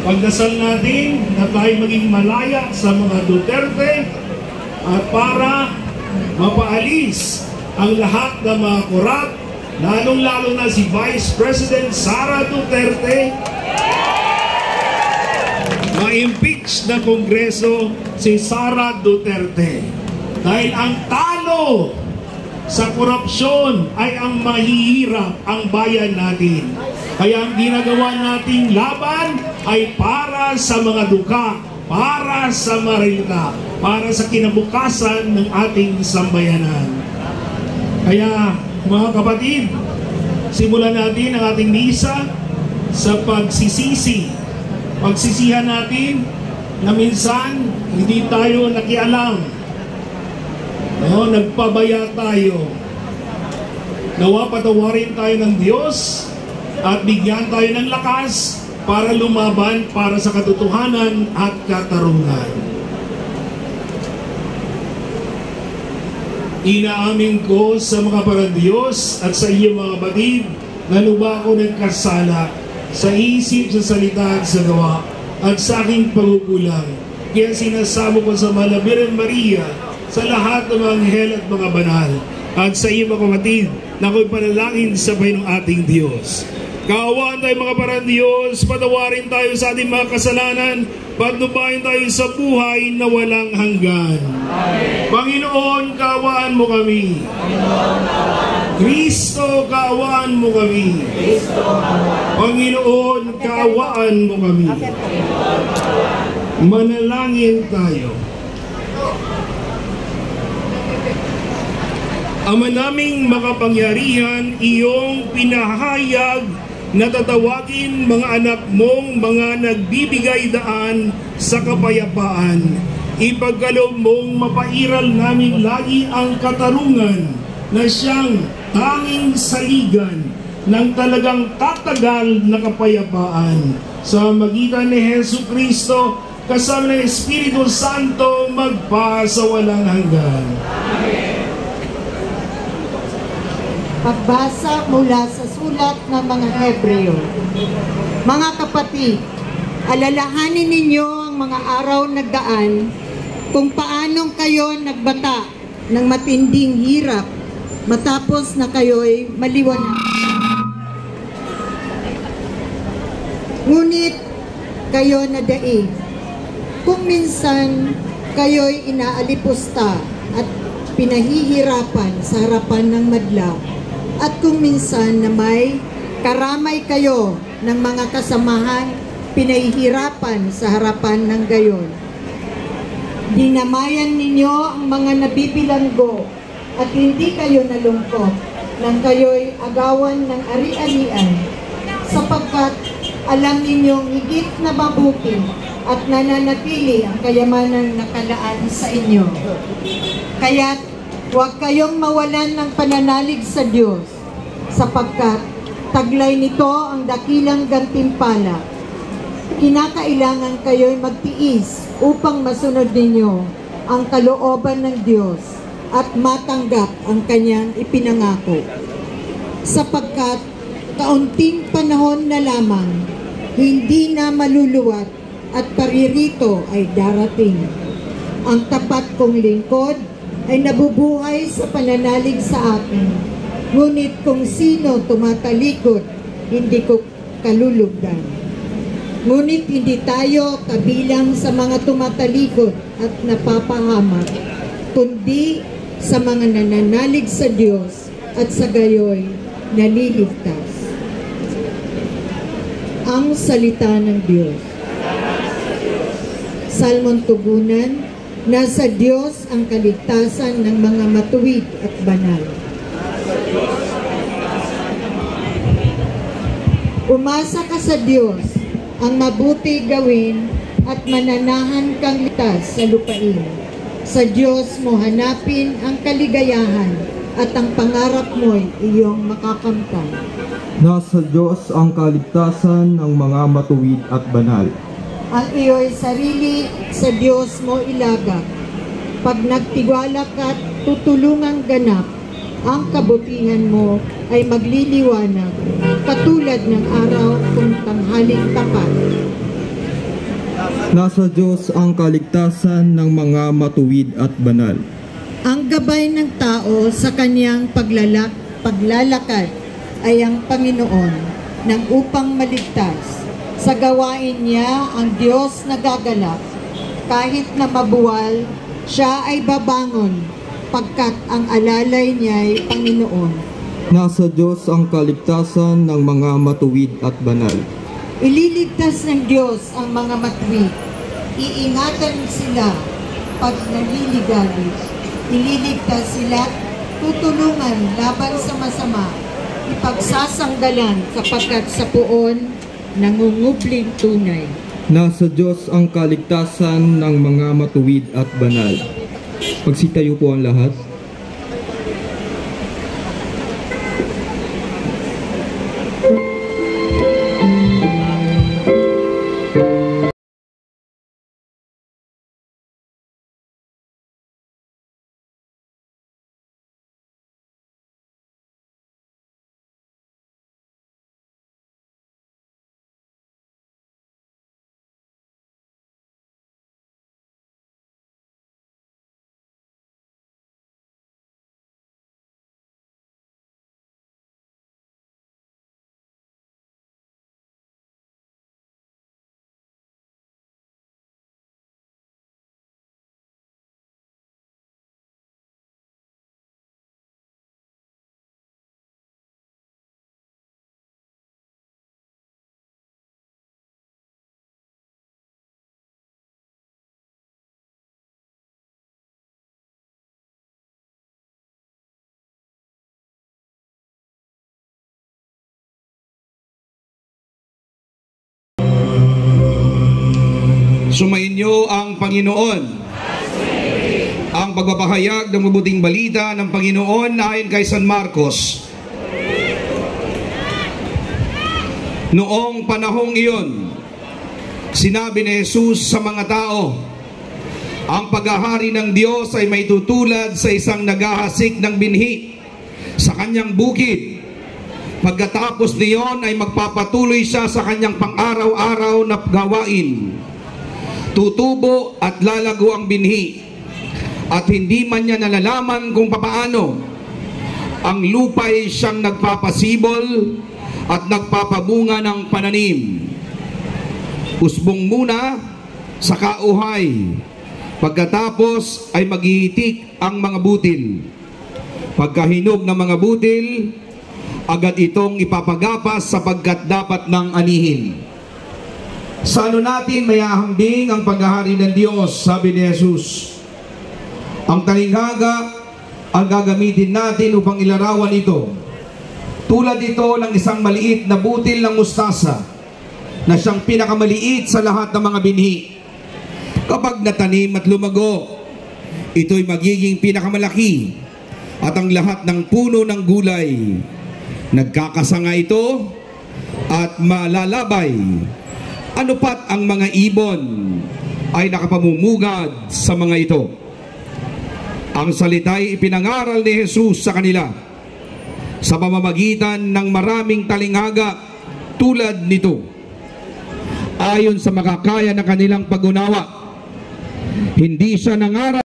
Pagdasal natin na tayo maging malaya sa mga Duterte at para mapaalis ang lahat ng mga korap, lalong-lalo na si Vice President Sara Duterte, ma-impeach na Kongreso si Sara Duterte. Dahil ang talo sa korupsyon ay ang mahihirap ang bayan natin. Kaya ang ginagawa nating laban ay para sa mga duka, para sa marita, para sa kinabukasan ng ating sambayanan. Kaya mga kapatid, simulan natin ang ating misa sa pagsisisi. Pagsisihan natin na minsan hindi tayo nakialam. No, nagpabaya tayo. Nawa patawarin tayo ng Diyos at bigyan tayo ng lakas para lumaban para sa katotohanan at katarungan. Inaamin ko sa mga parang-Diyos at sa iyo mga batid na luba ko ng kasala sa isip, sa salita at sa gawa at sa aking pagkukulang. Kaya sinasamo ko sa Mahal na Birhen Maria, sa lahat ng mga anghel at mga banal, at sa iyo mga kapatid na ako'y panalangin sa ng ating Diyos. Kaawaan tayo mga parang-Diyos, patawarin tayo sa ating mga kasalanan, patnubayan tayo sa buhay na walang hanggan. Amen. Panginoon, kaawaan mo kami. Kristo, kaawaan mo kami. Panginoon, kaawaan mo kami. Manalangin tayo. Ama naming makapangyarihan, iyong pinahayag na tatawagin mga anak mong mga nagbibigay daan sa kapayapaan. Ipagkaloob mong mapairal namin lagi ang katarungan na siyang tanging saligan ng talagang tatagal na kapayapaan. Sa magitan ni Jesucristo, kasama ng Espiritu Santo, magpa sa walang hanggan. Amen. Pagbasa mula sa sulat ng mga Hebreo. Mga kapatid, alalahanin ninyo ang mga araw na daan kung paanong kayo nagbata ng matinding hirap matapos na kayo'y maliwanag. Ngunit kayo nadaig. Kung minsan kayo'y inaalipusta at pinahihirapan sa harapan ng madla, at kung minsan na may karamay kayo ng mga kasamahan, pinahihirapan sa harapan ng gayon. Dinamayan ninyo ang mga nabibilanggo at hindi kayo nalungkot nang kayo'y agawan ng ari-arian, sapagkat alam ninyong higit na mabuti at nananatili ang kayamanang nakalaan sa inyo. Kaya't huwag kayong mawalan ng pananalig sa Diyos, sapagkat taglay nito ang dakilang gantimpala. Kinakailangan kayo'y magtiis upang masunod ninyo ang kalooban ng Diyos at matanggap ang kanyang ipinangako. Sapagkat kaunting panahon na lamang, hindi na maluluwat at paririto ay darating. Ang tapat kong lingkod ay nabubuhay sa pananalig sa akin. Ngunit kung sino tumatalikod, hindi ko kalulugdan. Ngunit hindi tayo kabilang sa mga tumatalikod at napapahamak, kundi sa mga nananalig sa Diyos at sa gayoy naliligtas. Ang salita ng Diyos. Salmon Tugunan. Nasa Diyos ang kaligtasan ng mga matuwid at banal. Umasa ka sa Diyos, ang mabuti gawin at mananahan kang ligtas sa lupain. Sa Diyos mo hanapin ang kaligayahan at ang pangarap mo'y iyong makakamtan. Nasa Diyos ang kaligtasan ng mga matuwid at banal. Ang iyo'y sarili sa Diyos mo ilagak. Pag nagtiwala ka't tutulungang ganap, ang kabutihan mo ay magliliwanag, katulad ng araw kung tanghaling tapat. Nasa Diyos ang kaligtasan ng mga matuwid at banal. Ang gabay ng tao sa kanyang paglalakad ay ang Panginoon nang upang maligtas. Sa gawain niya ang Diyos nagagalak. Kahit na mabuwal, siya ay babangon, pagkat ang alalay niya ay Panginoon. Nasa Diyos ang kaligtasan ng mga matuwid at banal. Ililigtas ng Diyos ang mga matuwid. Iingatan sila pag naliligalig. Ililigtas sila, tutulungan laban sa masama. Ipagsasanggalan kapagkat sa puon, nangungubling tunay. Nasa Diyos ang kaligtasan ng mga matuwid at banal. Pagsitayo po ang lahat. Sumainyo ang Panginoon. Ang pagbabahayag ng mabuting balita ng Panginoon ayon kay San Marcos. Noong panahong iyon, sinabi ni Jesus sa mga tao, ang paghahari ng Diyos ay may tutulad sa isang naghahasik ng binhi sa kanyang bukid. Pagkatapos niyon ay magpapatuloy siya sa kanyang pang-araw-araw na gawain. Tutubo at lalago ang binhi, at hindi man niya nalalaman kung papaano. Ang lupa'y siyang nagpapasibol at nagpapabunga ng pananim. Usbong muna, saka uhay. Pagkatapos ay maghihitik ang mga butil. Pagkahinog ng mga butil, agad itong ipapagapas sapagkat dapat ng anihin. Sa ano natin may ahambing ang paghahari ng Diyos, sabi ni Jesus. Ang talinghaga ang gagamitin natin upang ilarawan ito. Tulad ito ng isang maliit na butil ng mustasa na siyang pinakamaliit sa lahat ng mga binhi. Kapag natanim at lumago, ito'y magiging pinakamalaki at ang lahat ng puno ng gulay. Nagkakasanga ito at malalabay. Ano pat ang mga ibon ay nakapamumugad sa mga ito. Ang salita'y ipinangaral ni Jesus sa kanila sa pamamagitan ng maraming talinghaga tulad nito. Ayon sa makakaya na kanilang pag-unawa, hindi siya nangaral